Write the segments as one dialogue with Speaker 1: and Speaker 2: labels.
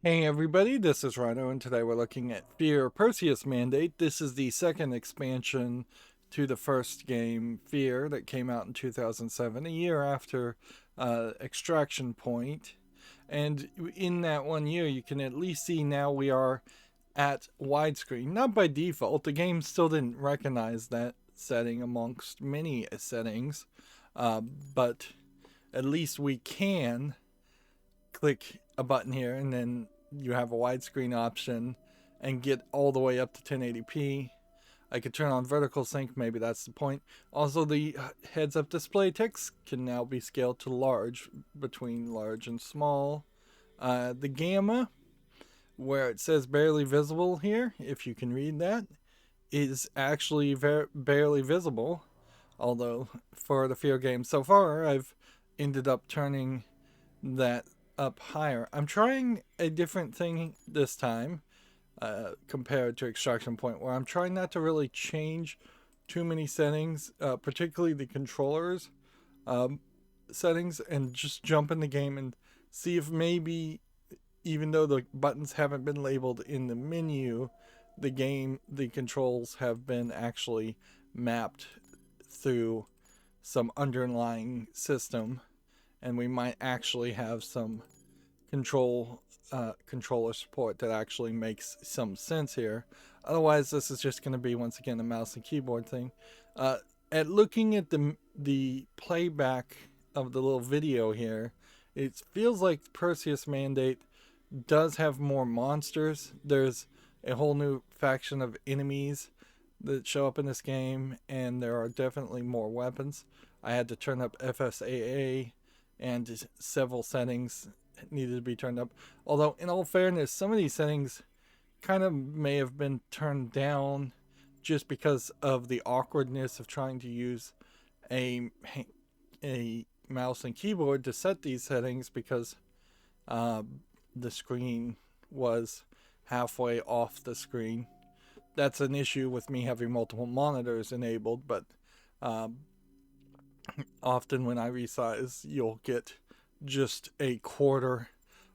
Speaker 1: Hey everybody, this is Rydo, and today we're looking at F.E.A.R. Perseus Mandate. This is the second expansion to the first game, F.E.A.R, that came out in 2007, a year after Extraction Point. And in that 1 year, you can at least see now we are at widescreen. Not by default, the game still didn't recognize that setting amongst many settings, but at least we can click a button here and then you have a widescreen option and get all the way up to 1080p. I could turn on vertical sync, maybe that's the point. Also, the heads up display text can now be scaled to large, between large and small. The gamma, where it says barely visible here, if you can read that, is actually barely visible. Although, for the F.E.A.R game so far, I've ended up turning that up higher. I'm trying a different thing this time compared to Extraction Point, where I'm trying not to really change too many settings, particularly the controllers settings, and just jump in the game and see if maybe, even though the buttons haven't been labeled in the menu, the controls have been actually mapped through some underlying system, and we might actually have some controller support that actually makes some sense here. Otherwise, this is just going to be, once again, a mouse and keyboard thing. At looking at the playback of the little video here, it feels like Perseus Mandate does have more monsters. There's a whole new faction of enemies that show up in this game, and there are definitely more weapons. I had to turn up F.E.A.R, and several settings needed to be turned up. Although, in all fairness, some of these settings kind of may have been turned down just because of the awkwardness of trying to use a mouse and keyboard to set these settings, because the screen was halfway off the screen. That's an issue with me having multiple monitors enabled, but often when I resize, you'll get just a quarter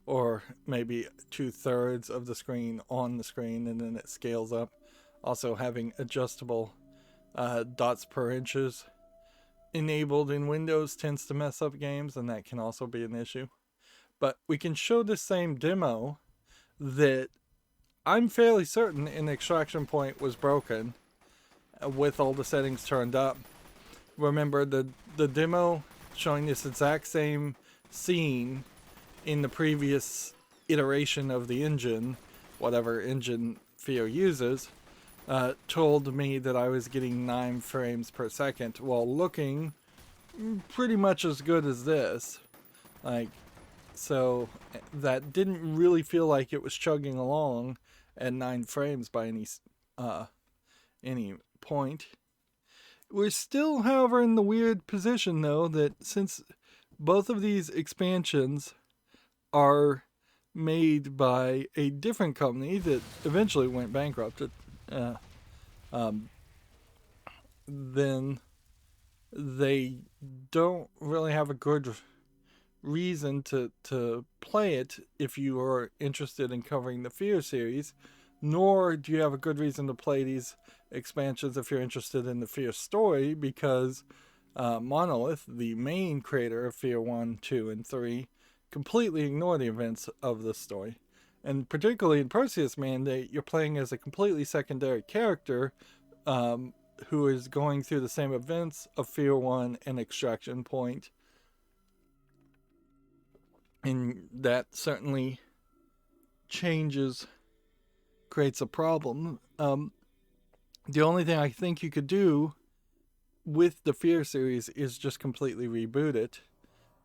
Speaker 1: or maybe 2/3 of the screen on the screen, and then it scales up. Also, having adjustable dots per inches enabled in Windows tends to mess up games, and that can also be an issue. But we can show the same demo that I'm fairly certain in Extraction Point was broken with all the settings turned up. Remember the demo showing this exact same scene in the previous iteration of the engine, whatever engine F.E.A.R uses, told me that I was getting 9 frames per second while looking pretty much as good as this. So that didn't really feel like it was chugging along at 9 frames by any point. We're still, however, in the weird position, though, that since both of these expansions are made by a different company that eventually went bankrupt, then they don't really have a good reason to play it if you are interested in covering the F.E.A.R series, nor do you have a good reason to play these expansions if you're interested in the F.E.A.R story, because Monolith, the main creator of F.E.A.R 1, 2, and 3, completely ignore the events of the story. And particularly in Perseus Mandate, you're playing as a completely secondary character who is going through the same events of F.E.A.R 1 and Extraction Point. And that certainly creates a problem. The only thing I think you could do with the F.E.A.R series is just completely reboot it.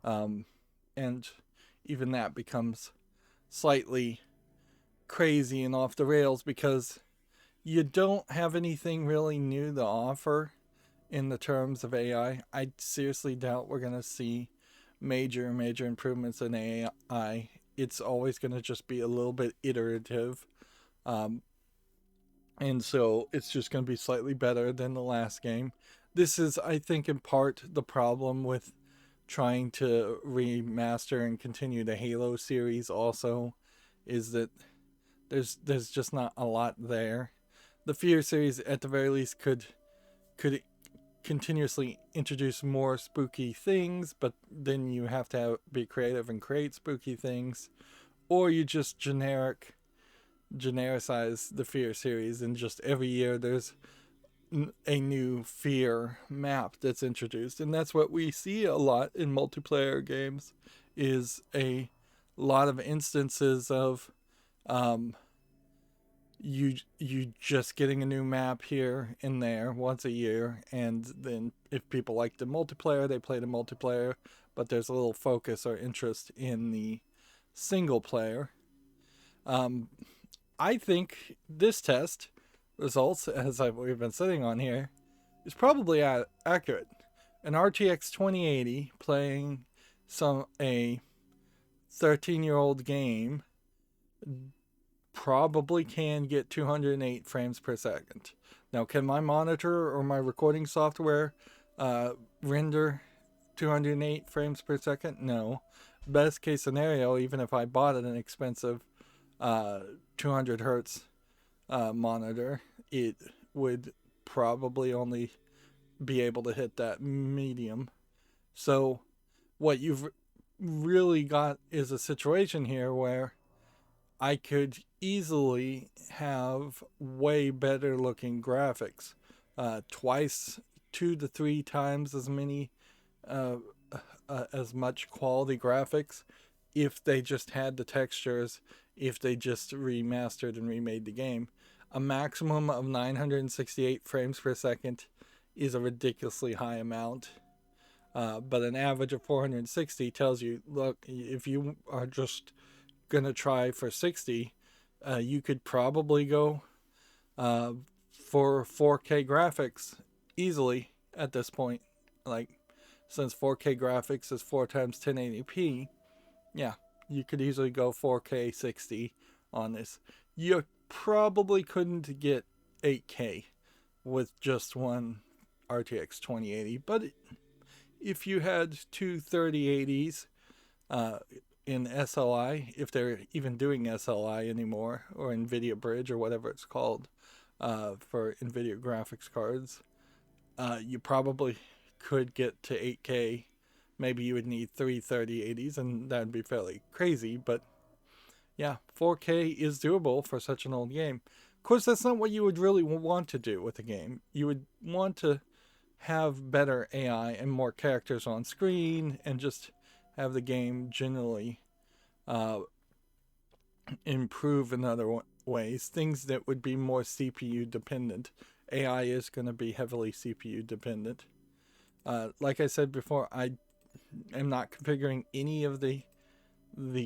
Speaker 1: And even that becomes slightly crazy and off the rails, because you don't have anything really new to offer in the terms of AI. I seriously doubt we're going to see major improvements in AI. It's always going to just be a little bit iterative. And so it's just going to be slightly better than the last game. This is, I think, in part the problem with trying to remaster and continue the Halo series also, is that there's just not a lot there. The F.E.A.R series, at the very least, could continuously introduce more spooky things, but then you have to be creative and create spooky things, or you just genericize the F.E.A.R series, and just every year there's a new F.E.A.R map that's introduced, and that's what we see a lot in multiplayer games, is a lot of instances of you just getting a new map here and there once a year, and then if people like the multiplayer, they play the multiplayer, but there's a little focus or interest in the single player. I think this test results, as we've been sitting on here, is probably accurate. An RTX 2080 playing a 13-year-old game probably can get 208 frames per second. Now, can my monitor or my recording software render 208 frames per second? No. Best case scenario, even if I bought an expensive 200 hertz monitor, it would probably only be able to hit that medium. So what you've really got is a situation here where I could easily have way better looking graphics, twice, 2 to 3 times as many, as much quality graphics, if they just had the textures, if they just remastered and remade the game. A maximum of 968 frames per second is a ridiculously high amount. But an average of 460 tells you, look, if you are just gonna try for 60, you could probably go for 4K graphics easily at this point. Like, since 4K graphics is 4 times 1080p, yeah, you could easily go 4K 60 on this. You probably couldn't get 8K with just one RTX 2080, but if you had two 3080s in SLI, if they're even doing SLI anymore, or NVIDIA Bridge or whatever it's called for NVIDIA graphics cards, you probably could get to 8K. Maybe you would need 3 3080s, and that would be fairly crazy, but yeah, 4K is doable for such an old game. Of course, that's not what you would really want to do with a game. You would want to have better AI and more characters on screen, and just have the game generally improve in other ways. Things that would be more CPU dependent. AI is going to be heavily CPU dependent. Like I said before, I am not configuring any of the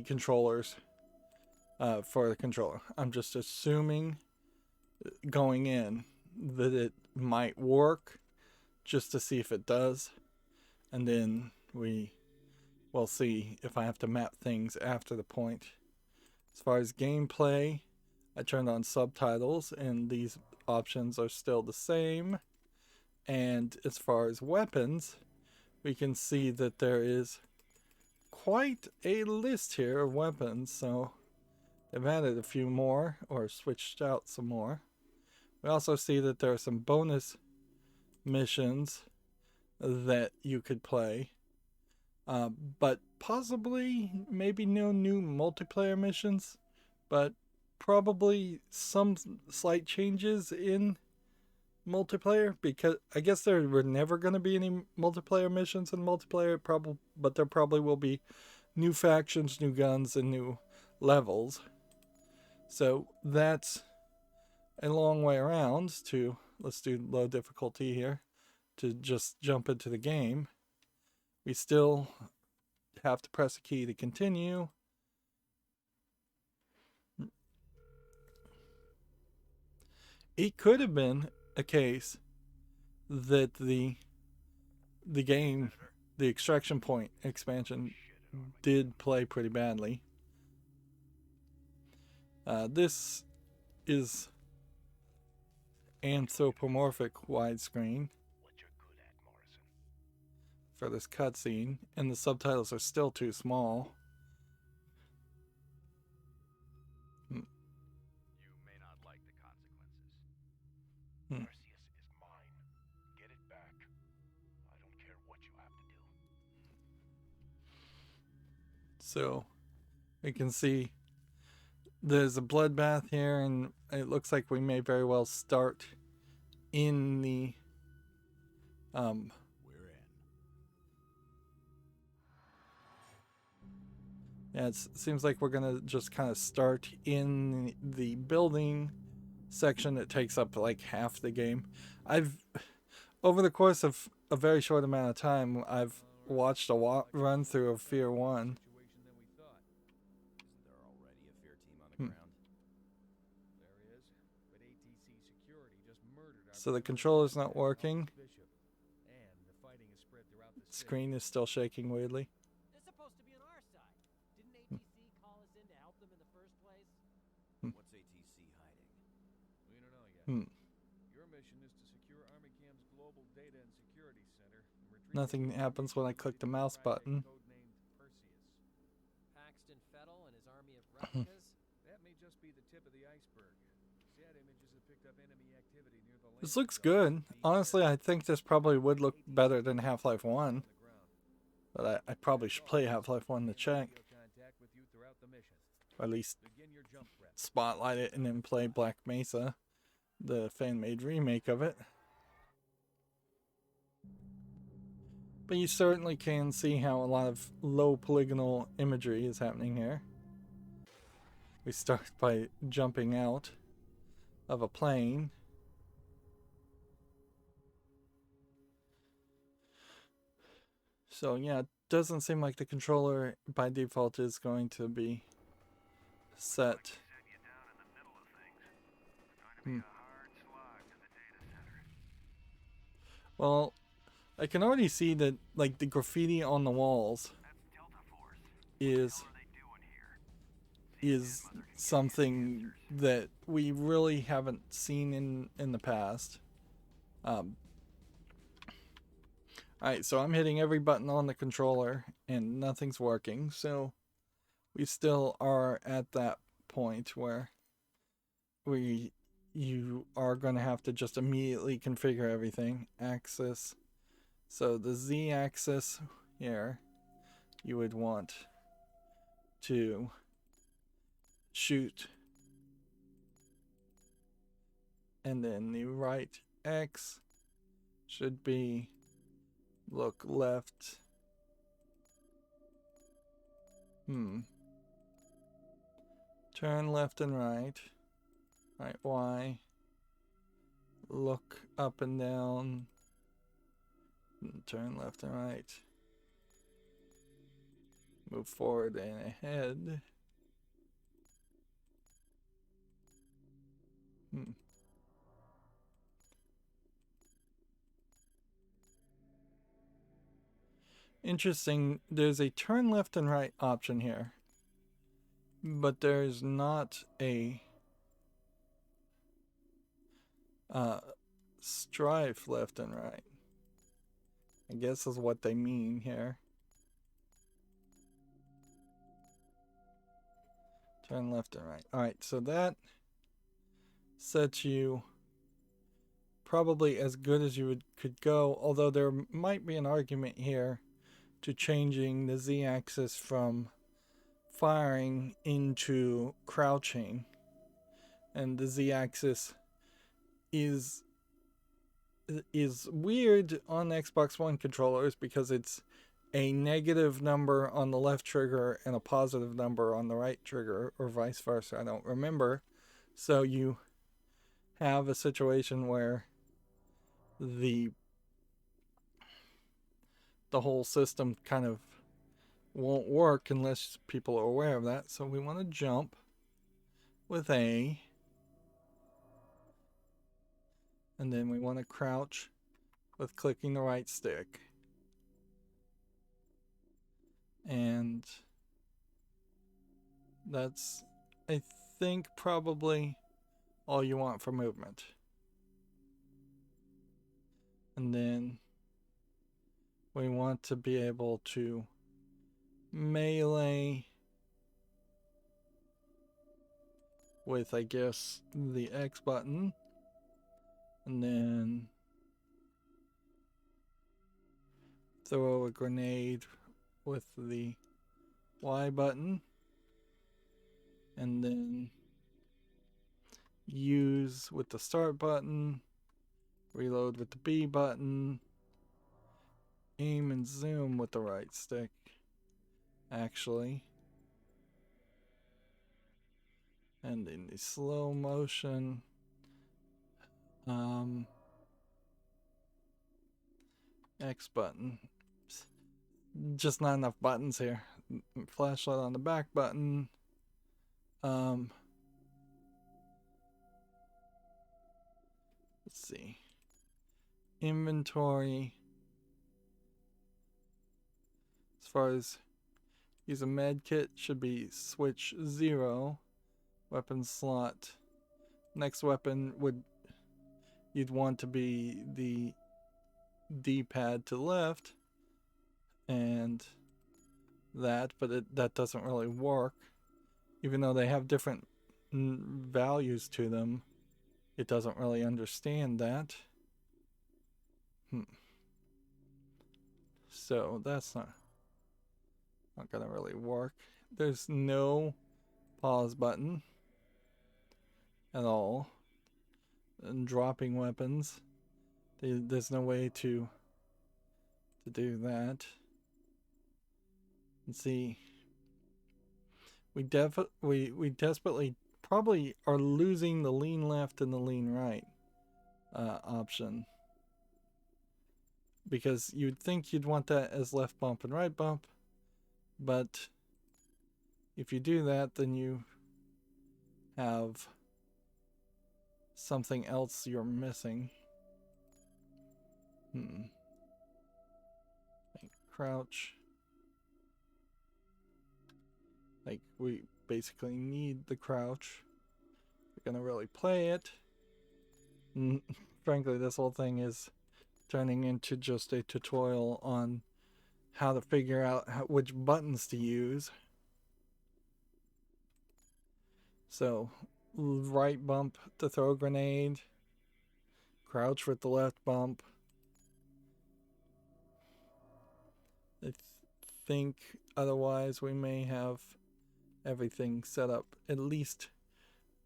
Speaker 1: controllers for the controller. I'm just assuming going in that it might work, just to see if it does, and then we'll see if I have to map things after the point. As far as gameplay, I turned on subtitles, and these options are still the same. And as far as weapons, we can see that there is quite a list here of weapons, so they've added a few more, or switched out some more. We also see that there are some bonus missions that you could play, but possibly maybe no new multiplayer missions, but probably some slight changes in multiplayer, because I guess there were never going to be any multiplayer missions in multiplayer, but there probably will be new factions, new guns, and new levels. So that's a long way around to, let's do low difficulty here, to just jump into the game. We still have to press a key to continue. It could have been a case that the game, the extraction point expansion, did play pretty badly. This is anthropomorphic widescreen for this cutscene, and the subtitles are still too small. So we can see there's a bloodbath here, and it looks like we may very well start in the yeah, it seems like we're gonna just kind of start in the building section that takes up like half the game. Over the course of a very short amount of time, I've watched a run through of F.E.A.R. 1. So the controller's not working. Screen is still shaking weirdly.
Speaker 2: They're supposed to be on our side. Didn't ATC call us in to help them in the first place?
Speaker 3: What's ATC hiding?
Speaker 2: We don't know yet. Your mission is to secure Army Cam's global data and security center and retrieve
Speaker 1: Nothing happens when I click the mouse button.
Speaker 2: Codenamed Perseus. Paxton Fettel and his army of replicas? That may just be the tip of the iceberg. Sat images have picked up enemy activity near the
Speaker 1: This looks good. Honestly, I think this probably would look better than Half-Life 1. But I probably should play Half-Life 1 to check. Or at least spotlight it and then play Black Mesa, the fan-made remake of it. But you certainly can see how a lot of low polygonal imagery is happening here. We start by jumping out of a plane. So yeah, it doesn't seem like the controller by default is going to be set. Well, I can already see that like the graffiti on the walls is something that we really haven't seen in the past. Alright, so I'm hitting every button on the controller and nothing's working, so we still are at that point where you are going to have to just immediately configure everything. Axis. So the Z axis here, you would want to shoot, and then the right X should be look left. Turn left and right. Right Y. Look up and down. Turn left and right. Move forward and ahead. Interesting, there's a turn left and right option here, but there's not a strife left and right. I guess is what they mean here. Turn left and right. Alright, so that sets you probably as good as you could go, although there might be an argument here to changing the Z-axis from firing into crouching, and the Z-axis is weird on Xbox One controllers because it's a negative number on the left trigger and a positive number on the right trigger, or vice versa, I don't remember. So you have a situation where the whole system kind of won't work unless people are aware of that. So we want to jump with A, and then we want to crouch with clicking the right stick, and that's, I think, probably all you want for movement. And then we want to be able to melee with, I guess, the X button, and then throw a grenade with the Y button, and then use with the start button, reload with the B button, aim and zoom with the right stick, actually. And in the slow motion, X button. Just not enough buttons here. Flashlight on the back button. Let's see. Inventory. As far as use a med kit, should be switch 0. Weapon slot. Next weapon you'd want to be the D-pad to the left, and that, but that doesn't really work. Even though they have different values to them, it doesn't really understand that. So that's not gonna really work. There's no pause button at all. And dropping weapons, there's no way to do that. And see, we desperately probably are losing the lean left and the lean right option, because you'd think you'd want that as left bump and right bump, but if you do that, then you have something else you're missing. Like crouch. Like, we basically need the crouch. We're gonna really play it. Frankly, this whole thing is turning into just a tutorial on how to figure out which buttons to use. So, right bump to throw a grenade, crouch with the left bump. I think otherwise we may have everything set up at least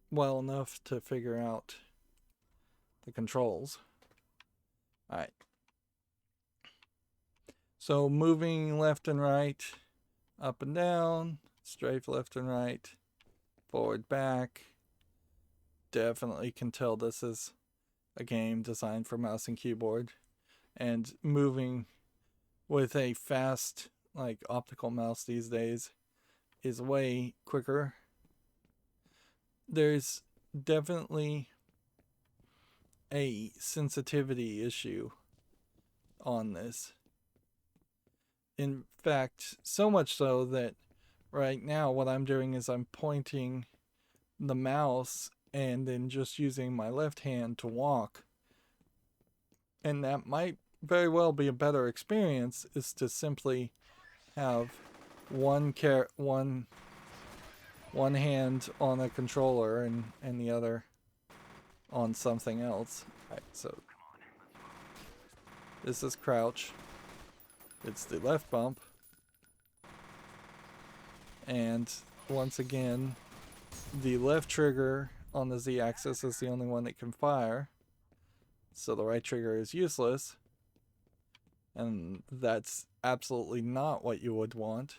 Speaker 1: well enough to figure out the controls. Alright. So moving left and right, up and down, strafe left and right, forward, back. Definitely can tell this is a game designed for mouse and keyboard. And moving with a fast, like, optical mouse these days is way quicker. There's definitely a sensitivity issue on this. In fact, so much so that right now what I'm doing is I'm pointing the mouse and then just using my left hand to walk. And that might very well be a better experience, is to simply have one hand on a controller and the other on something else. Right, so this is crouch. It's the left bump. And once again, the left trigger on the Z-axis is the only one that can fire. So the right trigger is useless. And that's absolutely not what you would want.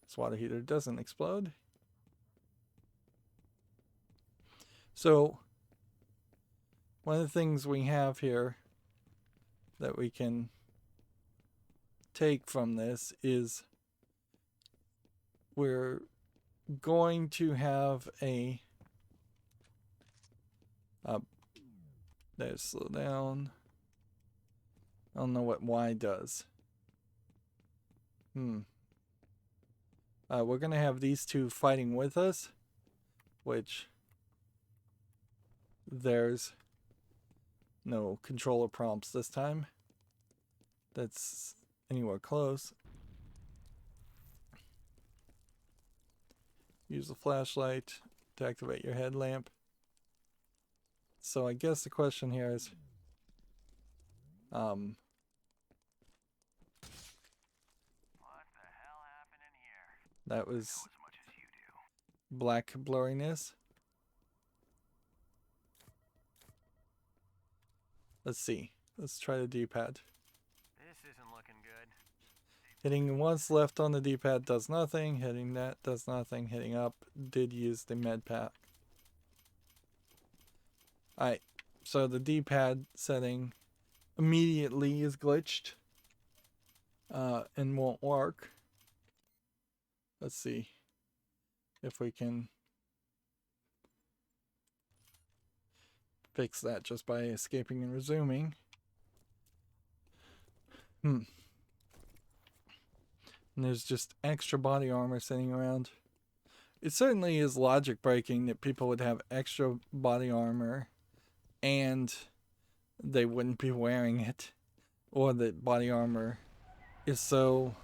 Speaker 1: This water heater doesn't explode. So one of the things we have here that we can take from this is we're going to have a there's slow down. I don't know what Y does. We're gonna have these two fighting with us, which there's no controller prompts this time that's anywhere close. Use the flashlight to activate your headlamp. So I guess the question here is, That was black blurriness. Let's see. Let's try the D-pad.
Speaker 2: This isn't looking good.
Speaker 1: Hitting once left on the D-pad does nothing. Hitting that does nothing. Hitting up did use the med pack. Alright, so the D-pad setting immediately is glitched and won't work. Let's see if we can fix that just by escaping and resuming. And there's just extra body armor sitting around. It certainly is logic breaking that people would have extra body armor and they wouldn't be wearing it, or that body armor is so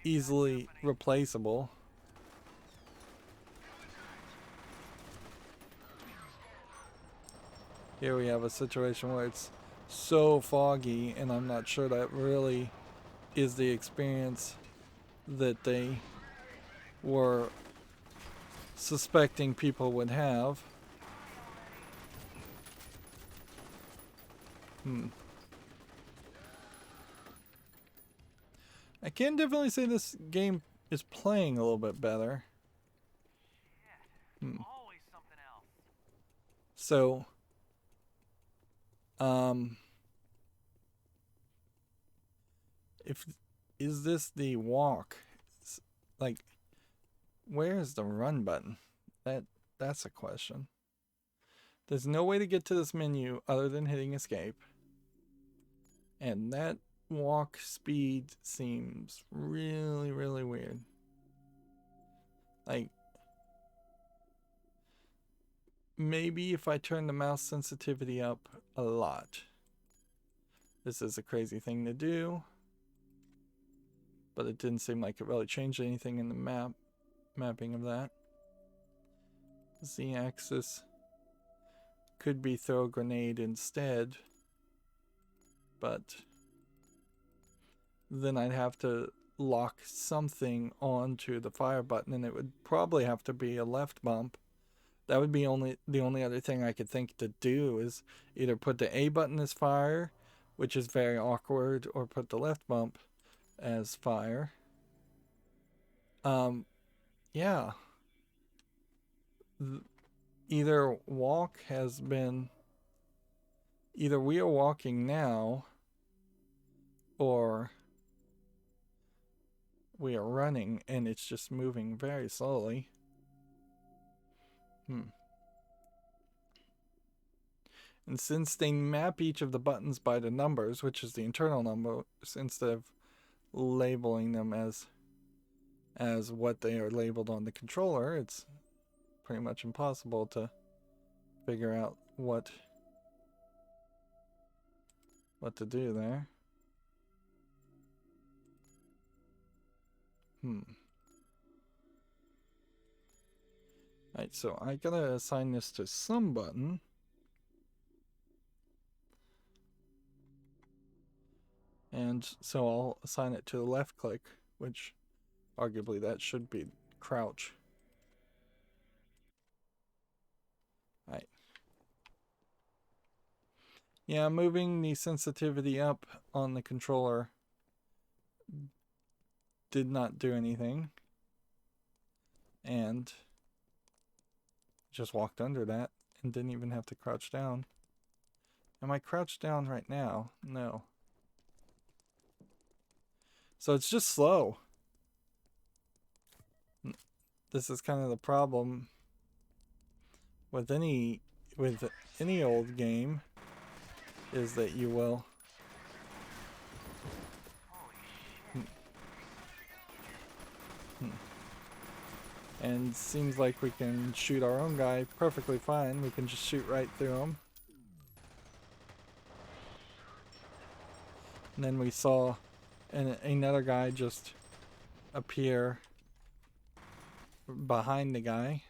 Speaker 1: easily replaceable. Here we have a situation where it's so foggy, and I'm not sure that really is the experience that they were suspecting people would have. I can definitely say this game is playing a little bit better.
Speaker 2: Always something else.
Speaker 1: So, is this the walk? Like, where's the run button? That's a question. There's no way to get to this menu other than hitting escape. And that walk speed seems really, really weird. Like, maybe if I turn the mouse sensitivity up a lot. This is a crazy thing to do, but it didn't seem like it really changed anything in the mapping of that. Z-axis could be throw a grenade instead, but then I'd have to lock something onto the fire button, and it would probably have to be a left bump. That would be the only other thing I could think to do is either put the A button as fire, which is very awkward, or put the left bump as fire. Yeah. Either we are walking now, or we are running and it's just moving very slowly. And since they map each of the buttons by the numbers, which is the internal numbers, instead of labeling them as what they are labeled on the controller, it's pretty much impossible to figure out what to do there. Alright, so I gotta assign this to some button. And so I'll assign it to the left click, which arguably that should be crouch. Alright. Yeah, moving the sensitivity up on the controller did not do anything. And just walked under that and didn't even have to crouch down. Am I crouched down right now? No. So it's just slow. This is kind of the problem with any old game, is that you will and seems like we can shoot our own guy perfectly fine. We can just shoot right through him. And then we saw another guy just appear behind the guy.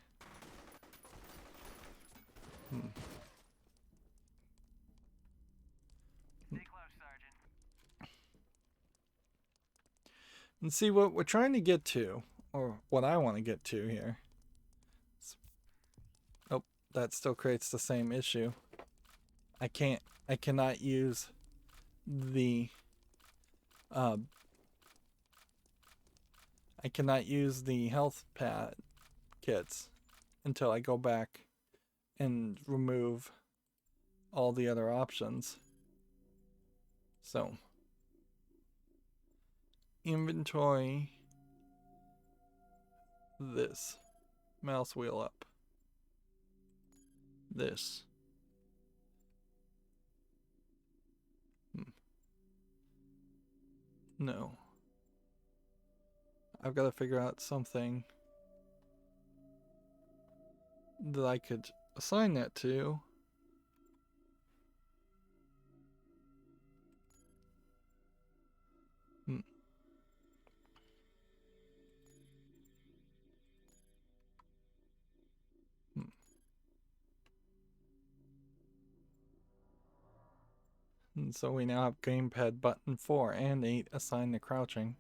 Speaker 2: Stay close, Sergeant.
Speaker 1: And see what we're trying to get to, or what I want to get to here. Oh, that still creates the same issue. I cannot use the I cannot use the health pad kits until I go back and remove all the other options. So, inventory this. Mouse wheel up. This. No. I've got to figure out something that I could assign that to. And so we now have gamepad button 4 and 8 assigned to crouching.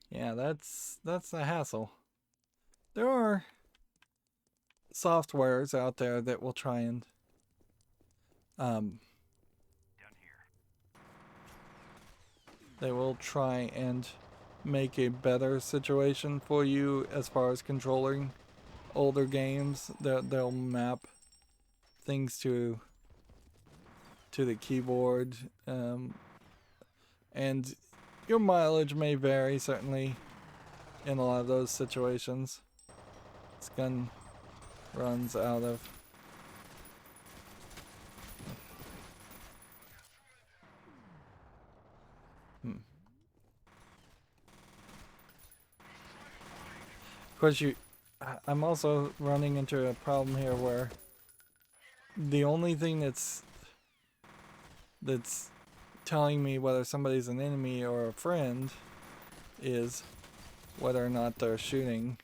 Speaker 1: Yeah, that's a hassle. There are softwares out there that will try and they will try and make a better situation for you as far as controlling older games. They'll map things to the keyboard, and your mileage may vary, certainly, in a lot of those situations. This gun runs out of... Of course, I'm also running into a problem here where the only thing that's telling me whether somebody's an enemy or a friend is whether or not they're shooting.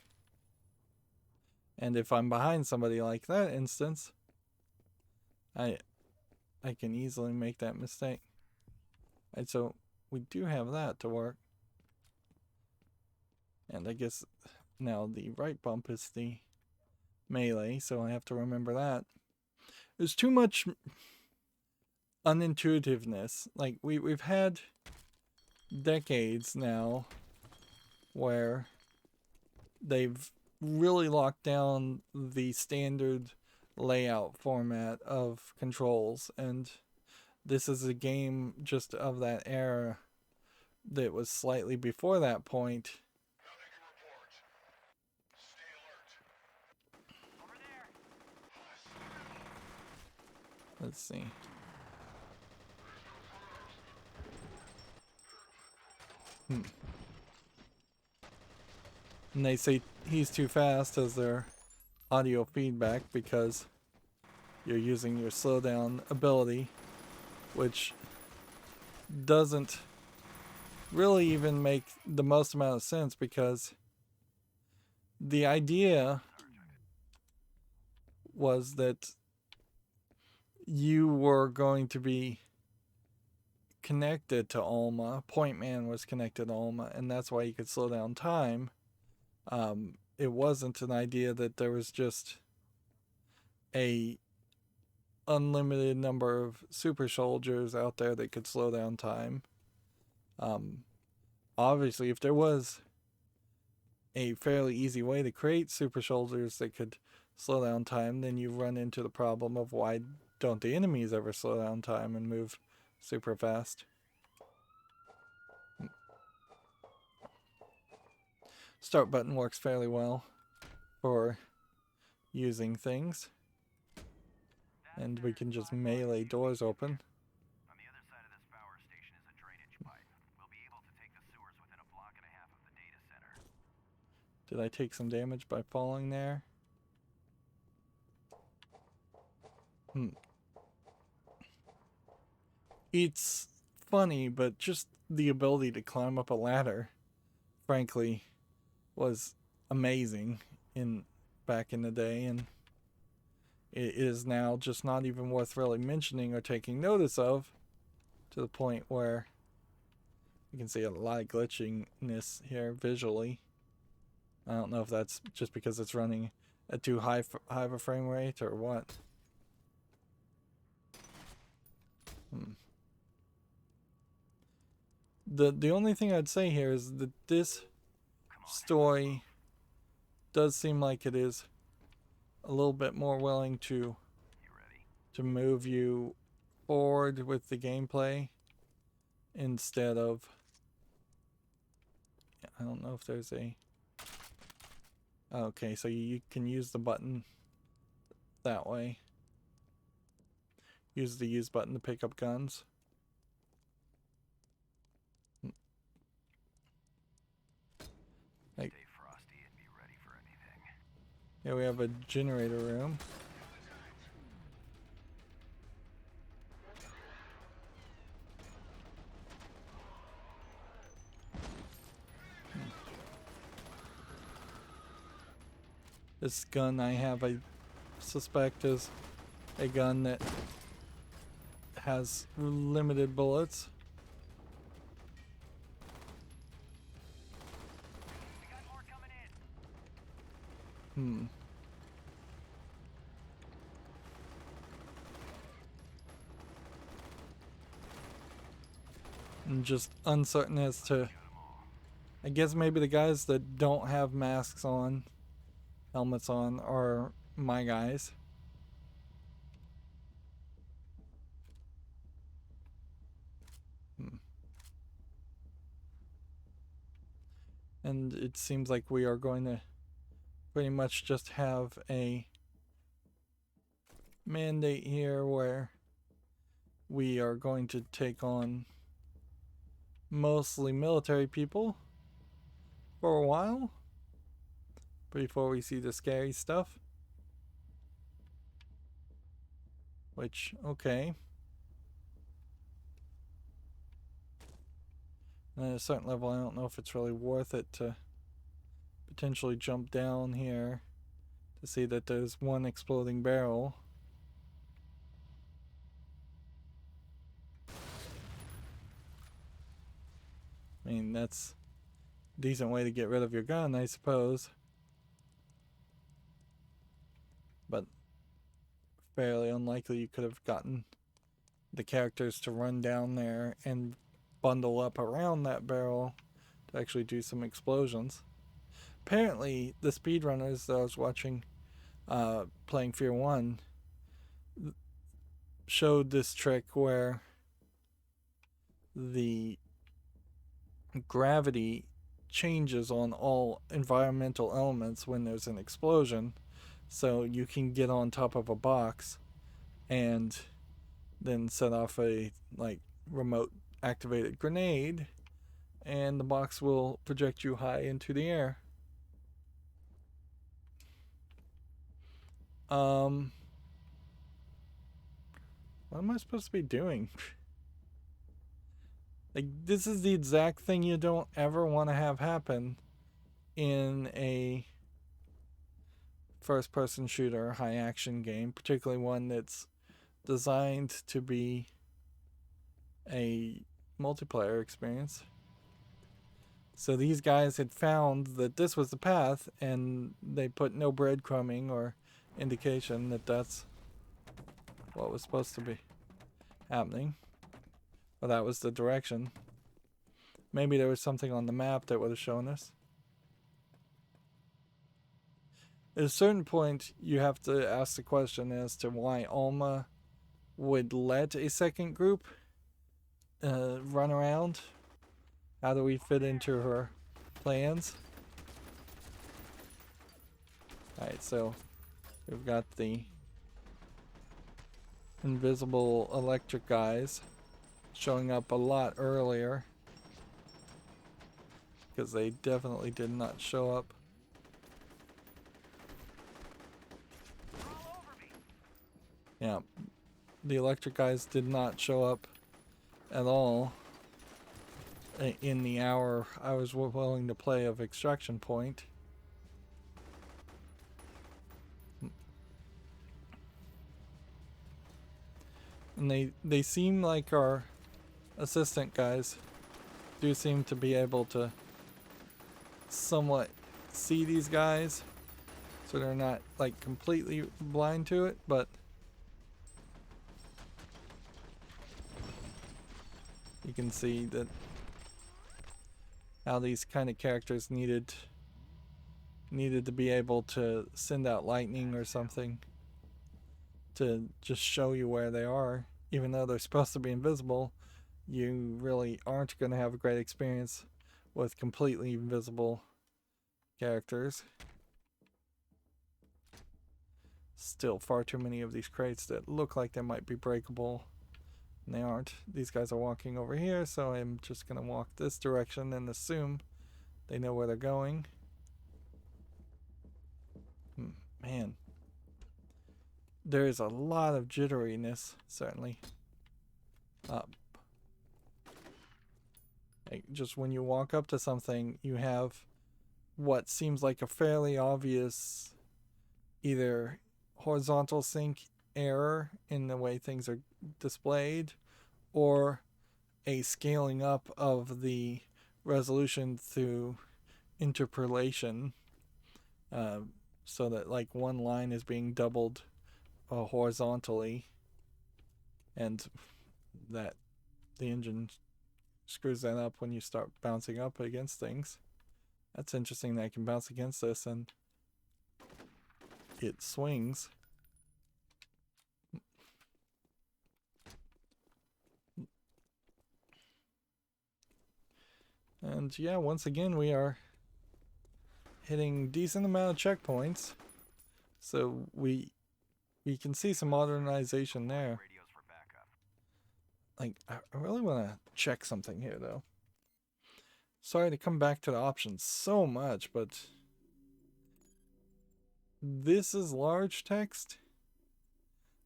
Speaker 1: And if I'm behind somebody like that instance, I can easily make that mistake. And so we do have that to work. And I guess now the right bump is the melee, so I have to remember that. There's too much unintuitiveness. Like we've had decades now where they've really locked down the standard layout format of controls, and this is a game just of that era that was slightly before that point. Let's see. And they say he's too fast as their audio feedback because you're using your slowdown ability, which doesn't really even make the most amount of sense, because the idea was that you were going to be connected to Alma. Point Man was connected to Alma, and that's why you could slow down time. It wasn't an idea that there was just a unlimited number of super soldiers out there that could slow down time. Obviously, if there was a fairly easy way to create super soldiers that could slow down time, then you run into the problem of why don't the enemies ever slow down time and move super fast. Start button works fairly well for using things, and we can just melee doors open.
Speaker 3: On the other side of this power station is a drainage pipe. We'll be able to take the sewers within a block and a half of the data center.
Speaker 1: Did I take some damage by falling there? It's funny, but just the ability to climb up a ladder, frankly, was amazing back in the day, and it is now just not even worth really mentioning or taking notice of, to the point where You can see a lot of glitchiness here visually. I don't know if that's just because it's running at too high of a frame rate or what. The only thing I'd say here is that this story does seem like it is a little bit more willing to move you forward with the gameplay instead of, I don't know if there's a, okay, so you can use the button that way. Use the use button to pick up guns. Like,
Speaker 3: Stay frosty and be ready for anything.
Speaker 1: yeah, we have a generator room. This gun I have, I suspect, is a gun that has limited bullets.
Speaker 3: We got more coming in.
Speaker 1: I'm just uncertain as to, I guess maybe the guys that don't have masks on, helmets on, are my guys. And it seems like we are going to pretty much just have a mandate here where we are going to take on mostly military people for a while before we see the scary stuff. Which, okay. And at a certain level, I don't know if it's really worth it to potentially jump down here to see that there's one exploding barrel. I mean, that's a decent way to get rid of your gun, I suppose. But fairly unlikely you could have gotten the characters to run down there and bundle up around that barrel to actually do some explosions. Apparently, the speedrunners that I was watching playing F.E.A.R 1 showed this trick where the gravity changes on all environmental elements when there's an explosion, so you can get on top of a box and then set off a remote activated grenade, and the box will project you high into the air. What am I supposed to be doing? Like, this is the exact thing you don't ever want to have happen in a first-person shooter, high-action game, particularly one that's designed to be a multiplayer experience. So these guys had found that this was the path, and they put no breadcrumbing or indication that that's what was supposed to be happening. Well, that was the direction. Maybe there was something on the map that would have shown us. At a certain point, you have to ask the question as to why Alma would let a second group run around. How do we fit into her plans? Alright, so we've got the invisible electric guys showing up a lot earlier, because they definitely did not show up. Yeah, the electric guys did not show up at all in the hour I was willing to play of Extraction Point. And they seem like our assistant guys do seem to be able to somewhat see these guys, so they're not like completely blind to it, but you can see that how these kind of characters needed to be able to send out lightning or something to just show you where they are. Even though they're supposed to be invisible, you really aren't going to have a great experience with completely invisible characters. Still far too many of these crates that look like they might be breakable, and they aren't. These guys are walking over here, so I'm just going to walk this direction and assume they know where they're going. Man, there is a lot of jitteriness, certainly. Like just when you walk up to something, you have what seems like a fairly obvious either horizontal sync error in the way things are displayed, or a scaling up of the resolution through interpolation, so that like one line is being doubled horizontally, and that the engine screws that up when you start bouncing up against things. That's interesting that I can bounce against this and it swings. And yeah, once again we are hitting decent amount of checkpoints, so we can see some modernization there. Like, I really want to check something here though. Sorry to come back to the options so much, but this is large text.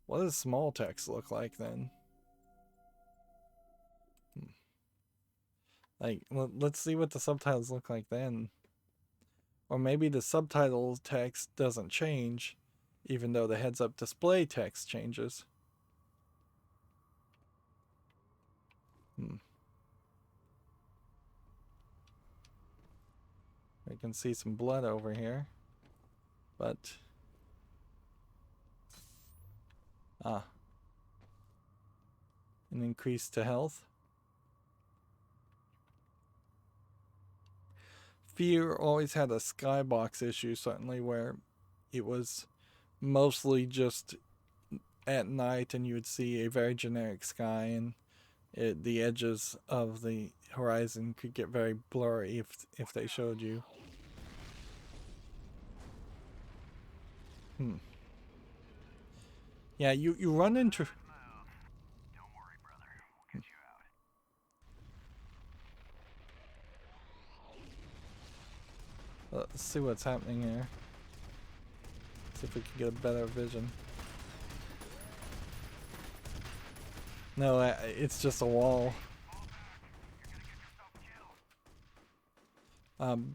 Speaker 1: What does small text look like then? Like, let's see what the subtitles look like then. Or maybe the subtitle text doesn't change, even though the heads-up display text changes. I can see some blood over here, but an increase to health. F.E.A.R always had a skybox issue, certainly, where it was mostly just at night and you would see a very generic sky, and the edges of the horizon could get very blurry if they showed you. Yeah, you run into...
Speaker 3: Don't worry, brother. We'll get you out.
Speaker 1: Let's see what's happening here. See if we can get a better vision. No, it's just a wall.
Speaker 3: Getting pounded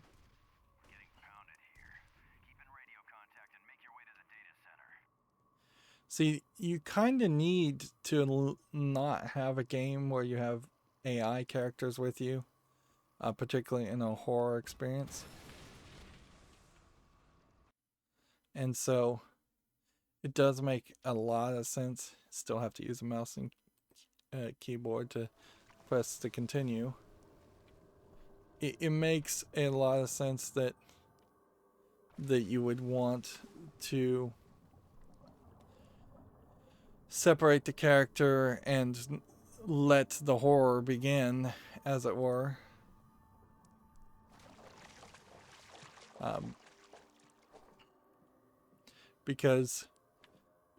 Speaker 3: here. Keep in radio contact and make your way to the data center.
Speaker 1: See, you kind of need to not have a game where you have AI characters with you, particularly in a horror experience. And so it does make a lot of sense. Still have to use a mouse and keyboard to press to continue. It makes a lot of sense that you would want to separate the character and let the horror begin, as it were. Because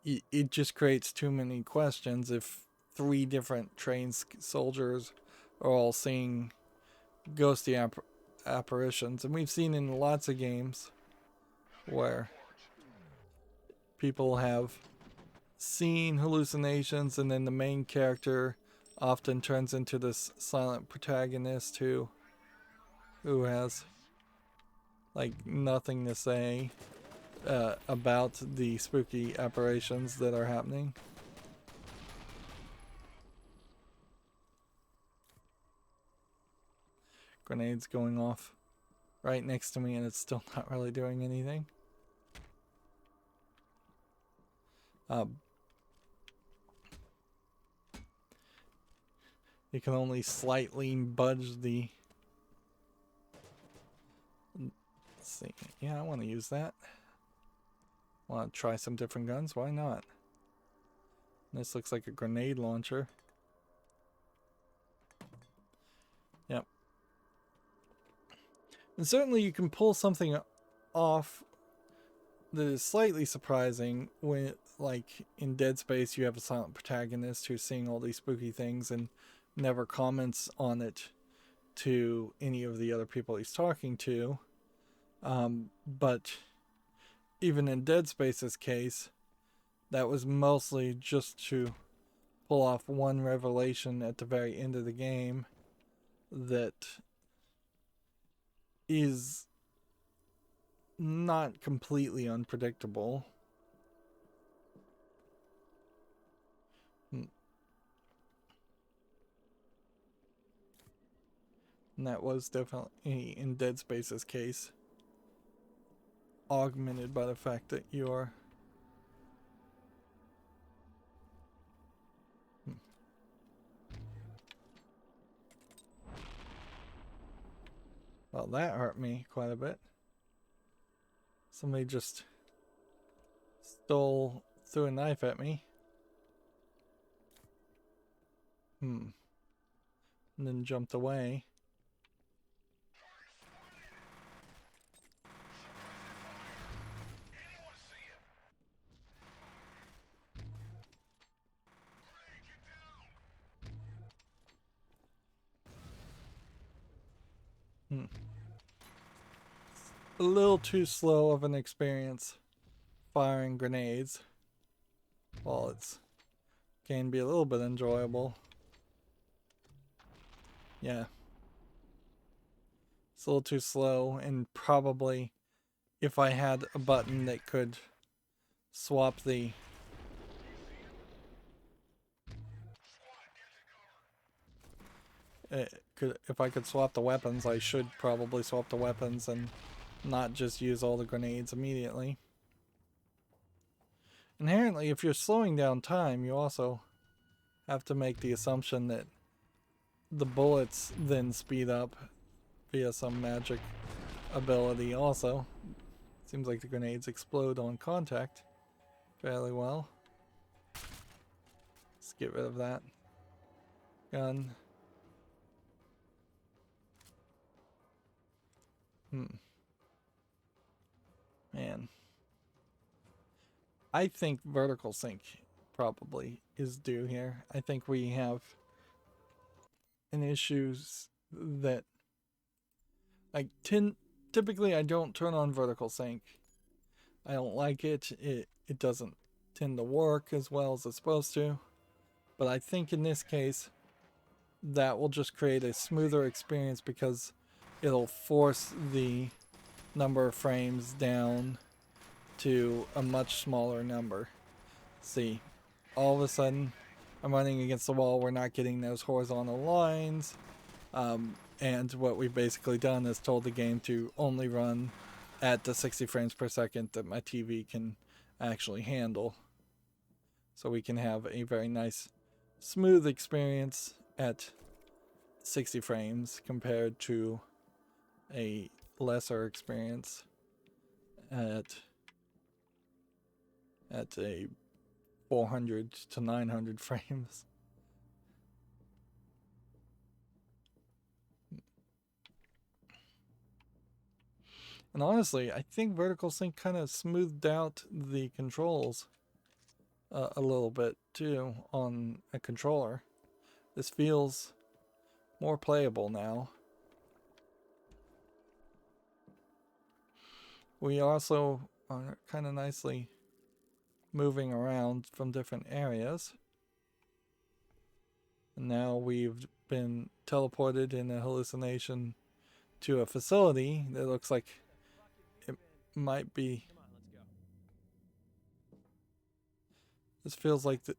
Speaker 1: it just creates too many questions if 3 different trained soldiers are all seeing ghosty apparitions. And we've seen in lots of games where people have seen hallucinations, and then the main character often turns into this silent protagonist who has like nothing to say about the spooky apparitions that are happening. Grenades going off right next to me and it's still not really doing anything. You can only slightly budge the... Let's see. Yeah, I want to use that. Want to try some different guns? Why not? This looks like a grenade launcher. Yep. And certainly you can pull something off that is slightly surprising when, like, in Dead Space you have a silent protagonist who's seeing all these spooky things and never comments on it to any of the other people he's talking to. But even in Dead Space's case, that was mostly just to pull off one revelation at the very end of the game that is not completely unpredictable. And that was definitely, in Dead Space's case, augmented by the fact that you're... Well, that hurt me quite a bit. Somebody just threw a knife at me. And then jumped away. A little too slow of an experience firing grenades. While it's can be a little bit enjoyable. Yeah. It's a little too slow, and probably if I had a button that could swap the if I could swap the weapons, I should probably swap the weapons and not just use all the grenades immediately. Inherently, if you're slowing down time, you also have to make the assumption that the bullets then speed up via some magic ability also. Seems like the grenades explode on contact fairly well. Let's get rid of that gun. Man. I think vertical sync probably is due here. I think we have an issues that typically I don't turn on vertical sync. I don't like it. It doesn't tend to work as well as it's supposed to. But I think in this case that will just create a smoother experience because it'll force the number of frames down to a much smaller number. See, all of a sudden I'm running against the wall. We're not getting those horizontal lines. And what we've basically done is told the game to only run at the 60 frames per second that my TV can actually handle. So we can have a very nice, smooth experience at 60 frames compared to a lesser experience at a 400 to 900 frames. And honestly, I think vertical sync kind of smoothed out the controls a little bit too on a controller. This feels more playable now. We also are kind of nicely moving around from different areas. And now we've been teleported in a hallucination to a facility that looks like it might be. This feels like the.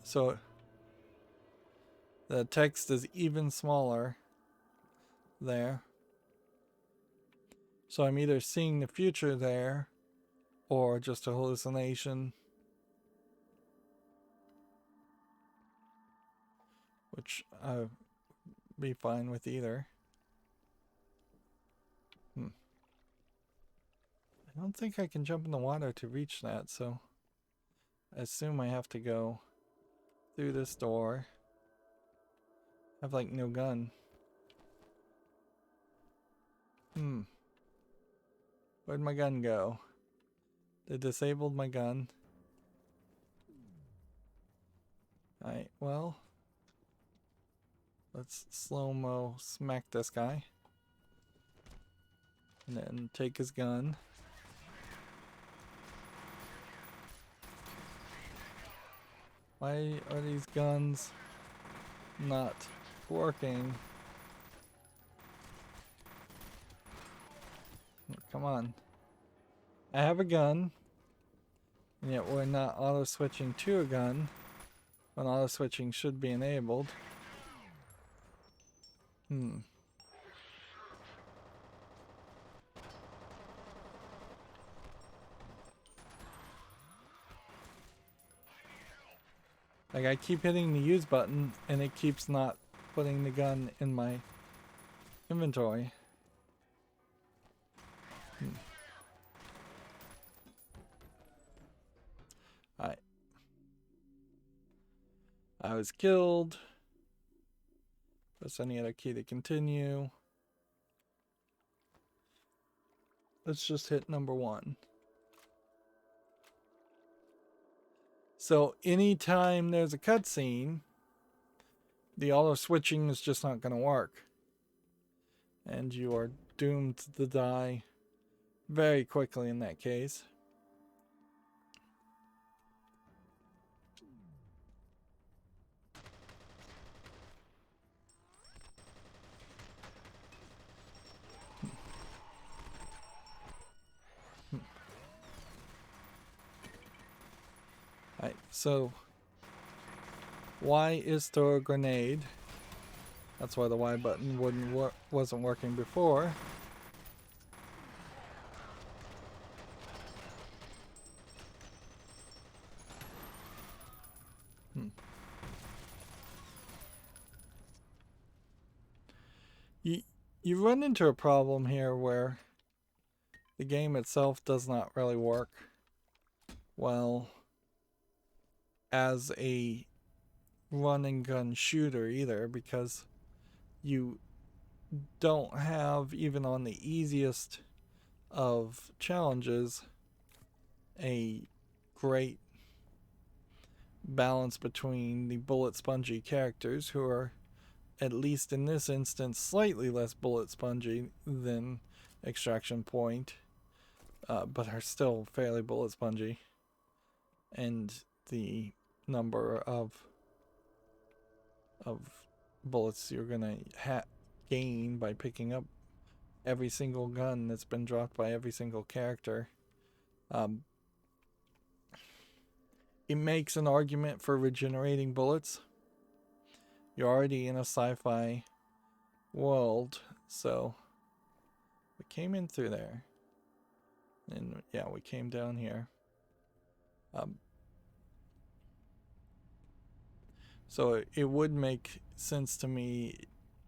Speaker 1: So the text is even smaller there. So I'm either seeing the future there or just a hallucination. Which I'd be fine with either. I don't think I can jump in the water to reach that, so I assume I have to go through this door. I have like no gun. Where'd my gun go? They disabled my gun. Alright, well, let's slow-mo smack this guy. And then take his gun. Why are these guns not working? Come on. I have a gun. And yet we're not auto-switching to a gun. When auto-switching should be enabled. Like, I keep hitting the use button and it keeps not putting the gun in my inventory. Alright. I was killed. Press any other key to continue. Let's just hit number 1. So anytime there's a cutscene, the auto switching is just not going to work. And you are doomed to die very quickly in that case. Alright, so Y is throw a grenade. That's why the Y button wasn't working before. You run into a problem here where the game itself does not really work well as a run and gun shooter either, because you don't have, even on the easiest of challenges, a great balance between the bullet spongy characters, who are, at least in this instance, slightly less bullet spongy than Extraction Point, but are still fairly bullet spongy, and the number of bullets you're gonna gain by picking up every single gun that's been dropped by every single character. It makes an argument for regenerating bullets. You're already in a sci-fi world, so we came in through there, and yeah, we came down here. So it would make sense to me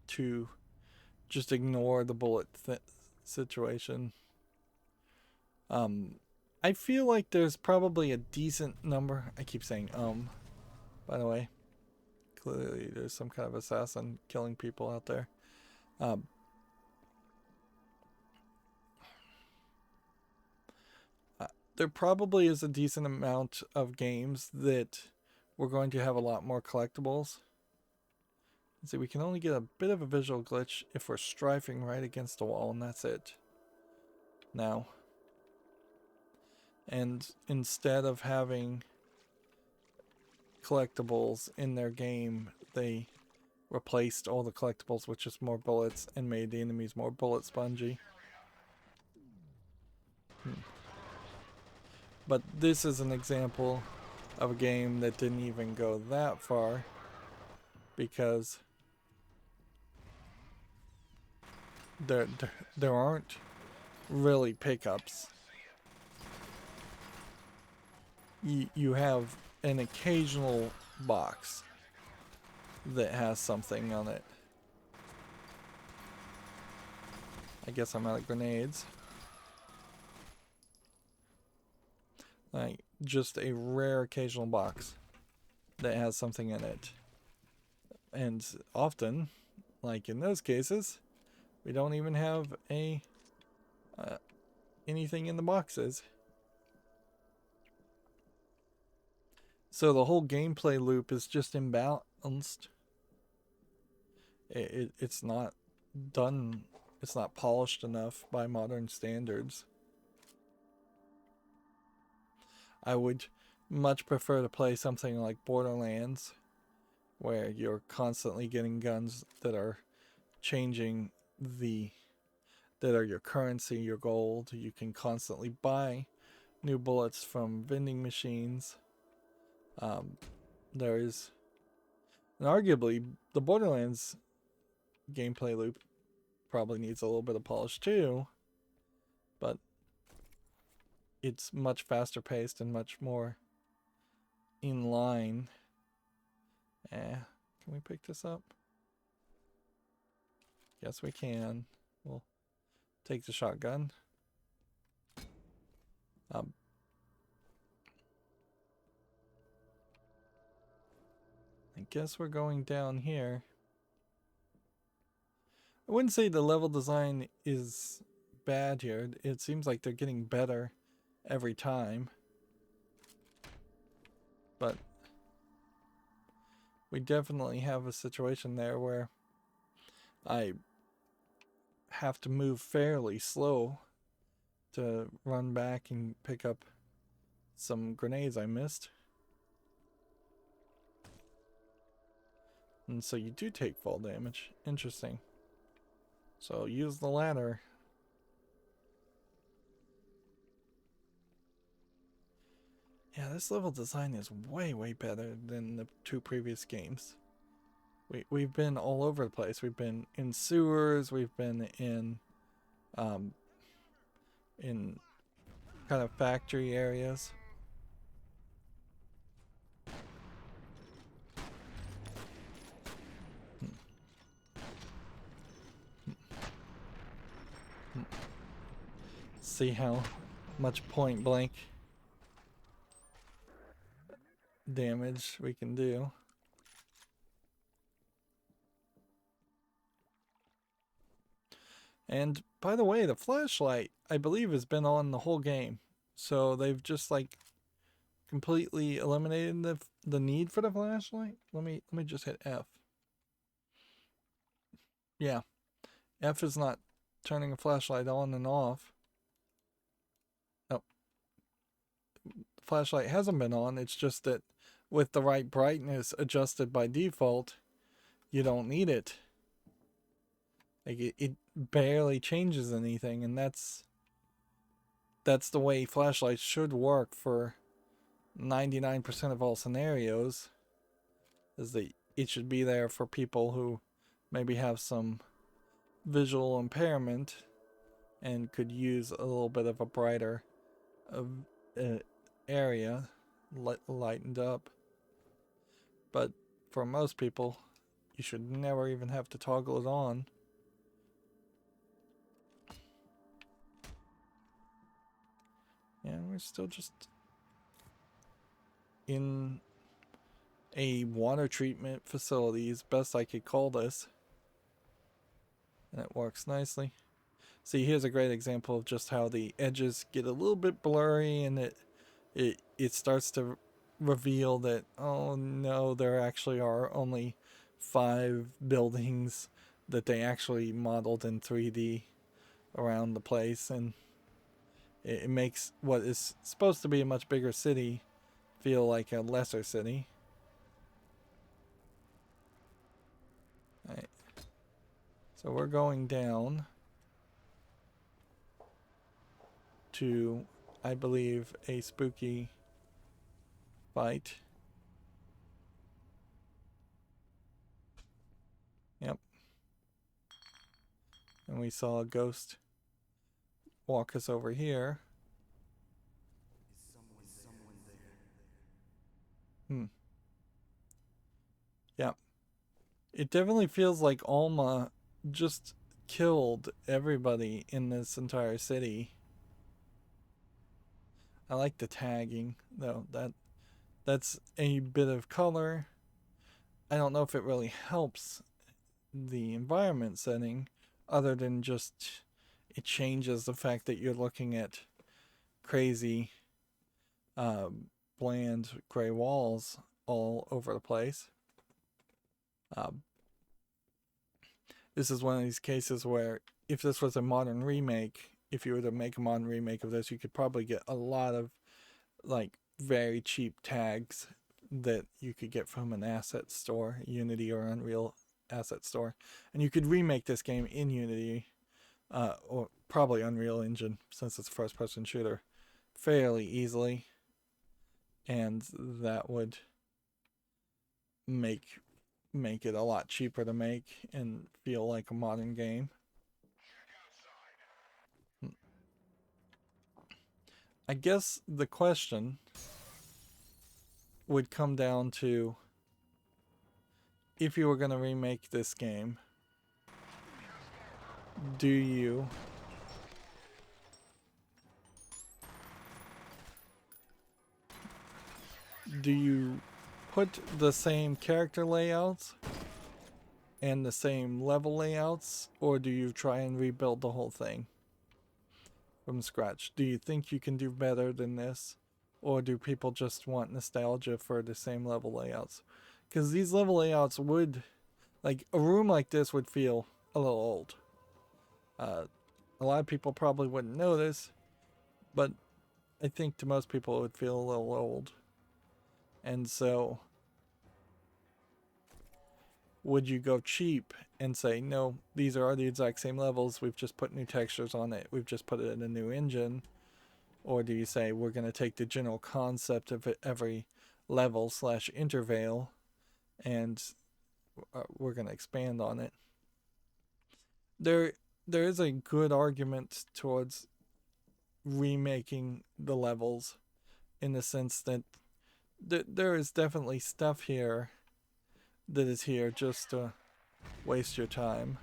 Speaker 1: to just ignore the bullet situation. I feel like there's probably a decent number. I keep saying by the way. Clearly there's some kind of assassin killing people out there. There probably is a decent amount of games that we're going to have a lot more collectibles. Let's see, we can only get a bit of a visual glitch if we're strafing right against the wall, and that's it. Now. And instead of having collectibles in their game, they replaced all the collectibles with just more bullets and made the enemies more bullet spongy. But this is an example of a game that didn't even go that far, because there aren't really pickups. You have an occasional box that has something on it. I guess I'm out of grenades. Like, just a rare occasional box that has something in it. And often, like in those cases, we don't even have a anything in the boxes. So the whole gameplay loop is just imbalanced. It's not done, it's not polished enough by modern standards. I would much prefer to play something like Borderlands, where you're constantly getting guns that are changing that are your currency, your gold. You can constantly buy new bullets from vending machines. There is, and arguably, the Borderlands gameplay loop probably needs a little bit of polish too, but it's much faster paced and much more in line. Can we pick this up? Yes, we can. We'll take the shotgun. I guess we're going down here. I wouldn't say the level design is bad here. It seems like they're getting better every time. But we definitely have a situation there where I have to move fairly slow to run back and pick up some grenades I missed. And so you do take fall damage. Interesting. So use the ladder. Yeah, this level design is way, way better than the two previous games. We've been all over the place. We've been in sewers. We've been in kind of factory areas. See how much point blank damage we can do. And by the way, the flashlight, I believe, has been on the whole game. So they've just like completely eliminated the need for the flashlight. Let me just hit F. Yeah. F is not turning a flashlight on and off. No. The flashlight hasn't been on. It's just that with the right brightness adjusted by default, you don't need it. Like it barely changes anything, and that's the way flashlights should work for 99% of all scenarios, is that it should be there for people who maybe have some visual impairment and could use a little bit of a brighter area lightened up. But for most people, you should never even have to toggle it on. Yeah, we're still just in a water treatment facility, as best I could call this. And it works nicely. See, here's a great example of just how the edges get a little bit blurry, and it starts to reveal that, oh no, there actually are only 5 buildings that they actually modeled in 3D around the place, and it makes what is supposed to be a much bigger city feel like a lesser city. Alright. So we're going down to, I believe, a spooky fight. Yep. And we saw a ghost walk us over here. Yeah. It definitely feels like Alma just killed everybody in this entire city. I like the tagging though. That's a bit of color. I don't know if it really helps the environment setting other than just it changes the fact that you're looking at crazy bland gray walls all over the place. This is one of these cases where if this was a modern remake, if you were to make a modern remake of this, you could probably get a lot of like very cheap tags that you could get from an asset store, Unity or Unreal asset store, and you could remake this game in Unity or probably Unreal Engine since it's a first-person shooter fairly easily, and that would make it a lot cheaper to make and feel like a modern game. I guess the question would come down to, if you were going to remake this game, do you put the same character layouts and the same level layouts, or do you try and rebuild the whole thing from scratch? Do you think you can do better than this, or do people just want nostalgia for the same level layouts? Because these level layouts would, like, a room like this would feel a little old. A lot of people probably wouldn't notice, but I think to most people it would feel a little old. And so, would you go cheap and say, no, these are the exact same levels, we've just put new textures on it, we've just put it in a new engine? Or do you say, we're going to take the general concept of every level / intervale and we're going to expand on it? There is a good argument towards remaking the levels, in the sense that there is definitely stuff here that is here just to waste your time.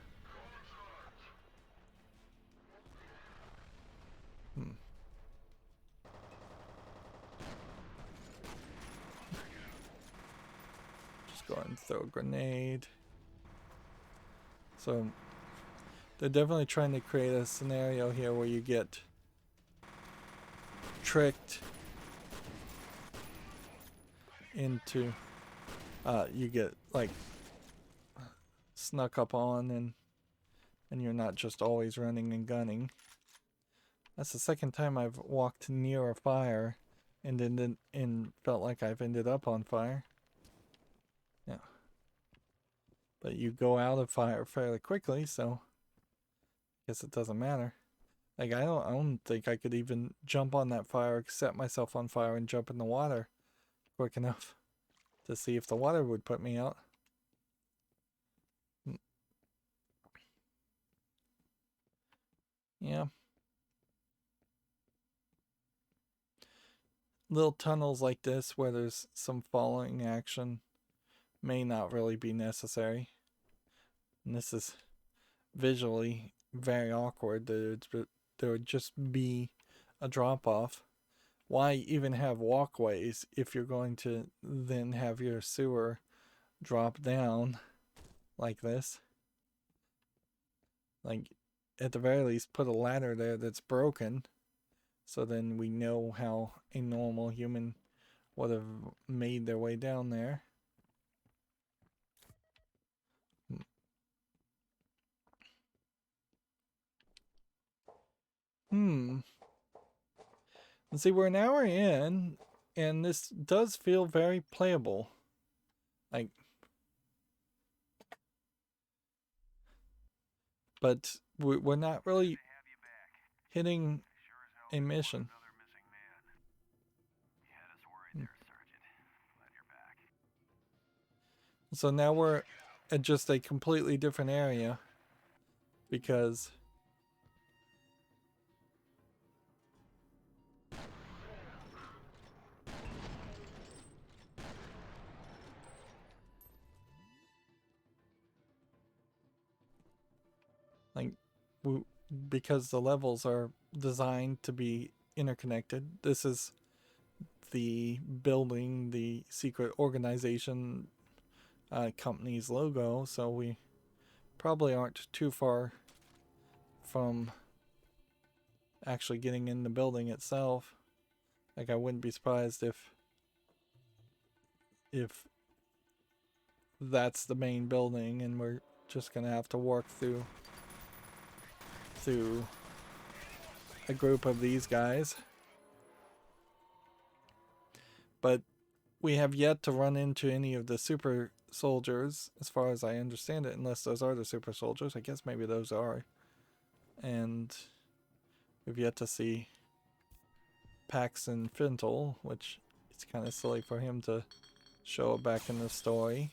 Speaker 1: Just go ahead and throw a grenade. So they're definitely trying to create a scenario here where you get tricked into you get like snuck up on, and you're not just always running and gunning. That's the second time I've walked near a fire and felt like I've ended up on fire. Yeah. But you go out of fire fairly quickly, so I guess it doesn't matter. Like, I don't think I could even jump on that fire, set myself on fire, and jump in the water quick enough to see if the water would put me out. Yeah. Little tunnels like this where there's some falling action may not really be necessary. And this is visually very awkward. There would just be a drop off. Why even have walkways if you're going to then have your sewer drop down like this? Like, at the very least, put a ladder there that's broken, so then we know how a normal human would have made their way down there. Let's see, we're an hour in, and this does feel very playable. Like, but we're not really hitting a mission.
Speaker 3: You had us worried there, Sergeant.
Speaker 1: So now we're at just a completely different area because like because the levels are designed to be interconnected. This is the building, the secret organization company's logo, so we probably aren't too far from actually getting in the building itself. Like, I wouldn't be surprised if that's the main building and we're just gonna have to walk through a group of these guys. But we have yet to run into any of the super soldiers, as far as I understand it, unless those are the super soldiers. I guess maybe those are. And we've yet to see Paxton Fintel, which it's kind of silly for him to show up back in the story.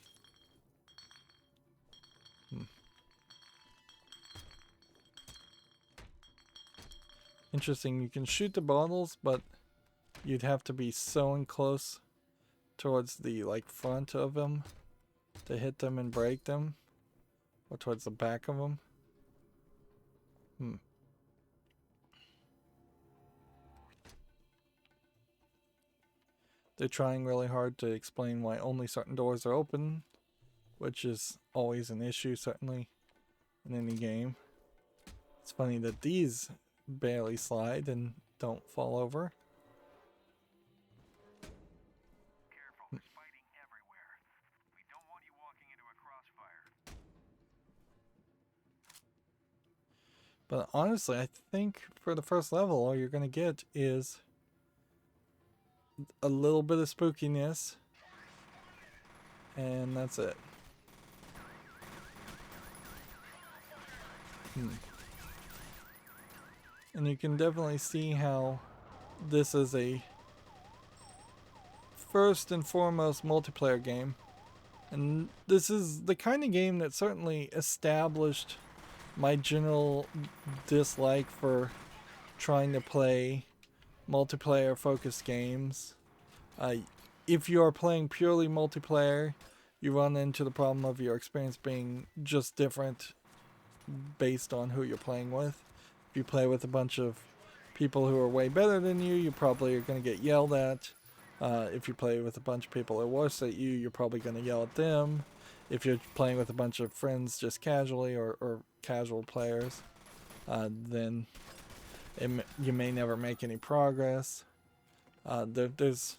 Speaker 1: Interesting, you can shoot the bottles, but you'd have to be so close towards the front of them to hit them and break them, or towards the back of them. They're trying really hard to explain why only certain doors are open, which is always an issue, certainly, in any game. It's funny that these barely slide and don't fall over.
Speaker 3: Careful, there's fighting everywhere. We don't want you walking into a crossfire.
Speaker 1: But honestly, I think for the first level, all you're going to get is a little bit of spookiness, and that's it. And you can definitely see how this is a first and foremost multiplayer game. And this is the kind of game that certainly established my general dislike for trying to play multiplayer focused games. If you are playing purely multiplayer, you run into the problem of your experience being just different based on who you're playing with. If you play with a bunch of people who are way better than you, you probably are going to get yelled at. If you play with a bunch of people who are worse at you, you're probably going to yell at them. If you're playing with a bunch of friends just casually or casual players, then you may never make any progress. There's,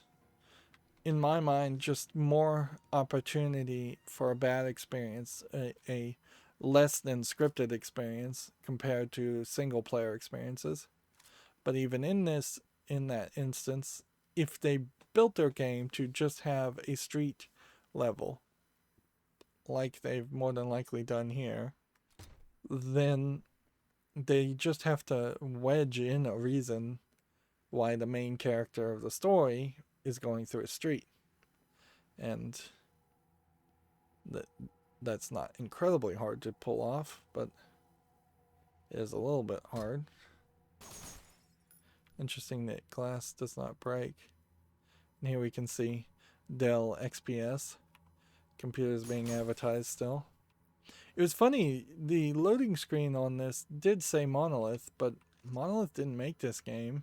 Speaker 1: in my mind, just more opportunity for a bad experience, a less than scripted experience compared to single player experiences. But even in that instance, if they built their game to just have a street level, like they've more than likely done here, then they just have to wedge in a reason why the main character of the story is going through a street. And that's not incredibly hard to pull off, but it is a little bit hard. Interesting that glass does not break. And here we can see Dell XPS computers being advertised still. It was funny, the loading screen on this did say Monolith, but Monolith didn't make this game.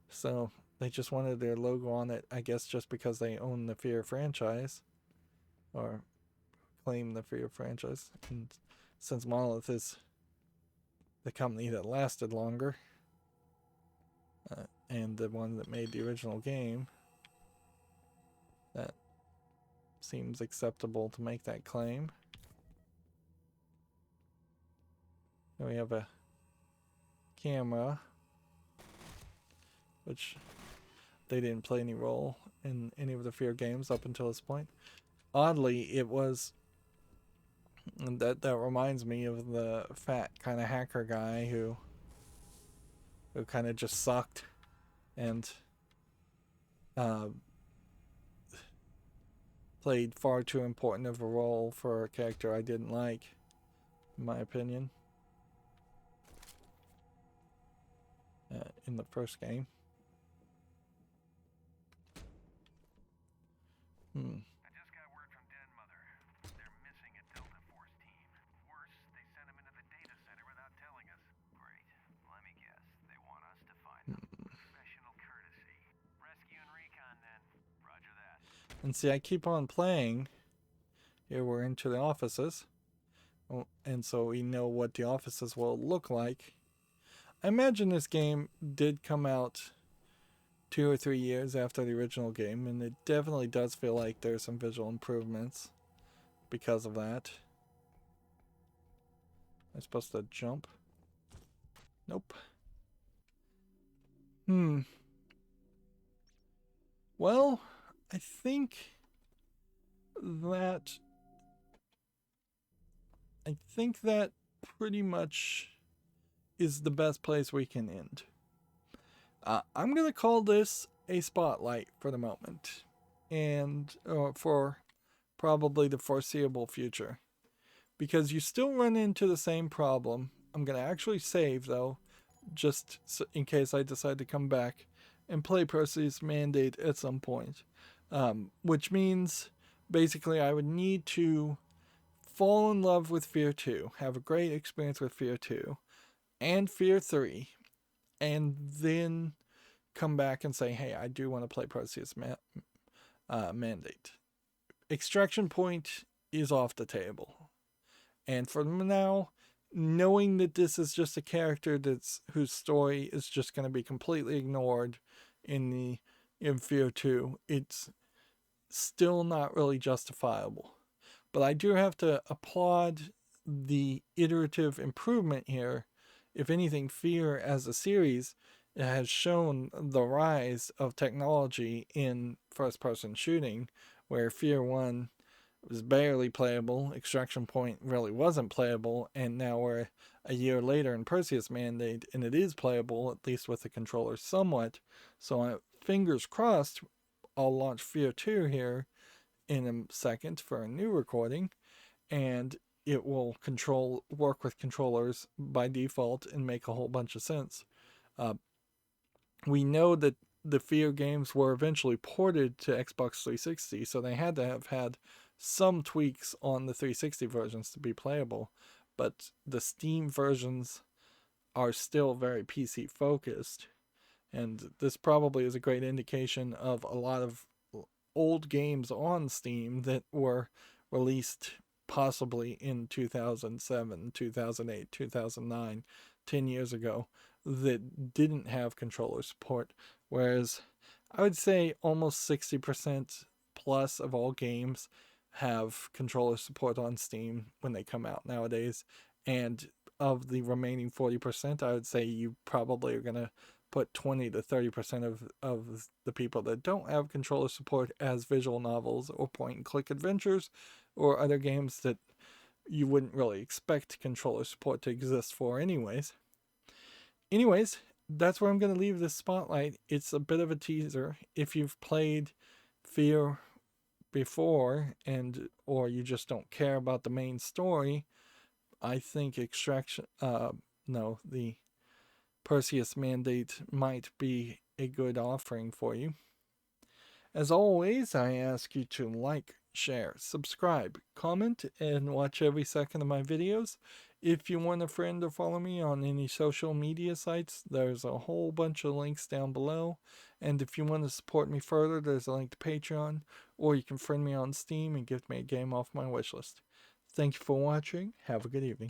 Speaker 1: So they just wanted their logo on it, I guess just because they own the F.E.A.R franchise. Or claim the F.E.A.R franchise. And since Monolith is the company that lasted longer, and the one that made the original game, that seems acceptable to make that claim. Then we have a camera, which they didn't play any role in any of the F.E.A.R games up until this point. Oddly, it was, and that reminds me of the fat kind of hacker guy who kind of just sucked, and played far too important of a role for a character I didn't like, in my opinion, in the first game.
Speaker 3: I just got word from Den Mother. They're missing a Delta Force team. Worse, they sent them into the data center without telling us. Great. Let me guess. They want us to find them. Professional courtesy. Rescue and recon, then. Roger that.
Speaker 1: And see, I keep on playing. Here we're into the offices. Oh, and so we know what the offices will look like. I imagine this game did come out 2 or 3 years after the original game, and it definitely does feel like there's some visual improvements because of that. Am I supposed to jump? Nope. Well, I think that pretty much is the best place we can end. I'm going to call this a spotlight for the moment, and for probably the foreseeable future, because you still run into the same problem. I'm going to actually save, though, just in case I decide to come back and play Perseus Mandate at some point, which means basically I would need to fall in love with F.E.A.R 2, have a great experience with F.E.A.R 2 and F.E.A.R 3, and then come back and say, hey, I do want to play Perseus Mandate. Extraction Point is off the table. And for now, knowing that this is just a character whose story is just going to be completely ignored in F.E.A.R 2, it's still not really justifiable. But I do have to applaud the iterative improvement here. If anything, F.E.A.R as a series has shown the rise of technology in first-person shooting, where F.E.A.R 1 was barely playable, Extraction Point really wasn't playable, and now we're a year later in Perseus Mandate, and it is playable, at least with the controller somewhat. So fingers crossed, I'll launch F.E.A.R 2 here in a second for a new recording, and it will work with controllers by default and make a whole bunch of sense. We know that the F.E.A.R games were eventually ported to Xbox 360, so they had to have had some tweaks on the 360 versions to be playable, but the Steam versions are still very PC focused, and this probably is a great indication of a lot of old games on Steam that were released possibly in 2007, 2008, 2009, 10 years ago, that didn't have controller support, whereas I would say almost 60% plus of all games have controller support on Steam when they come out nowadays, and of the remaining 40%, I would say you probably are going to put 20 to 30% of the people that don't have controller support as visual novels or point-and-click adventures or other games that you wouldn't really expect controller support to exist for anyways. That's where I'm going to leave this spotlight. It's a bit of a teaser. If you've played F.E.A.R before, or you just don't care about the main story, I think the Perseus Mandate might be a good offering for you. As always, I ask you to like, share, subscribe, comment, and watch every second of my videos. If you want a friend or follow me on any social media sites, there's a whole bunch of links down below. And if you want to support me further, there's a link to Patreon, or you can friend me on Steam and give me a game off my wishlist. Thank you for watching. Have a good evening.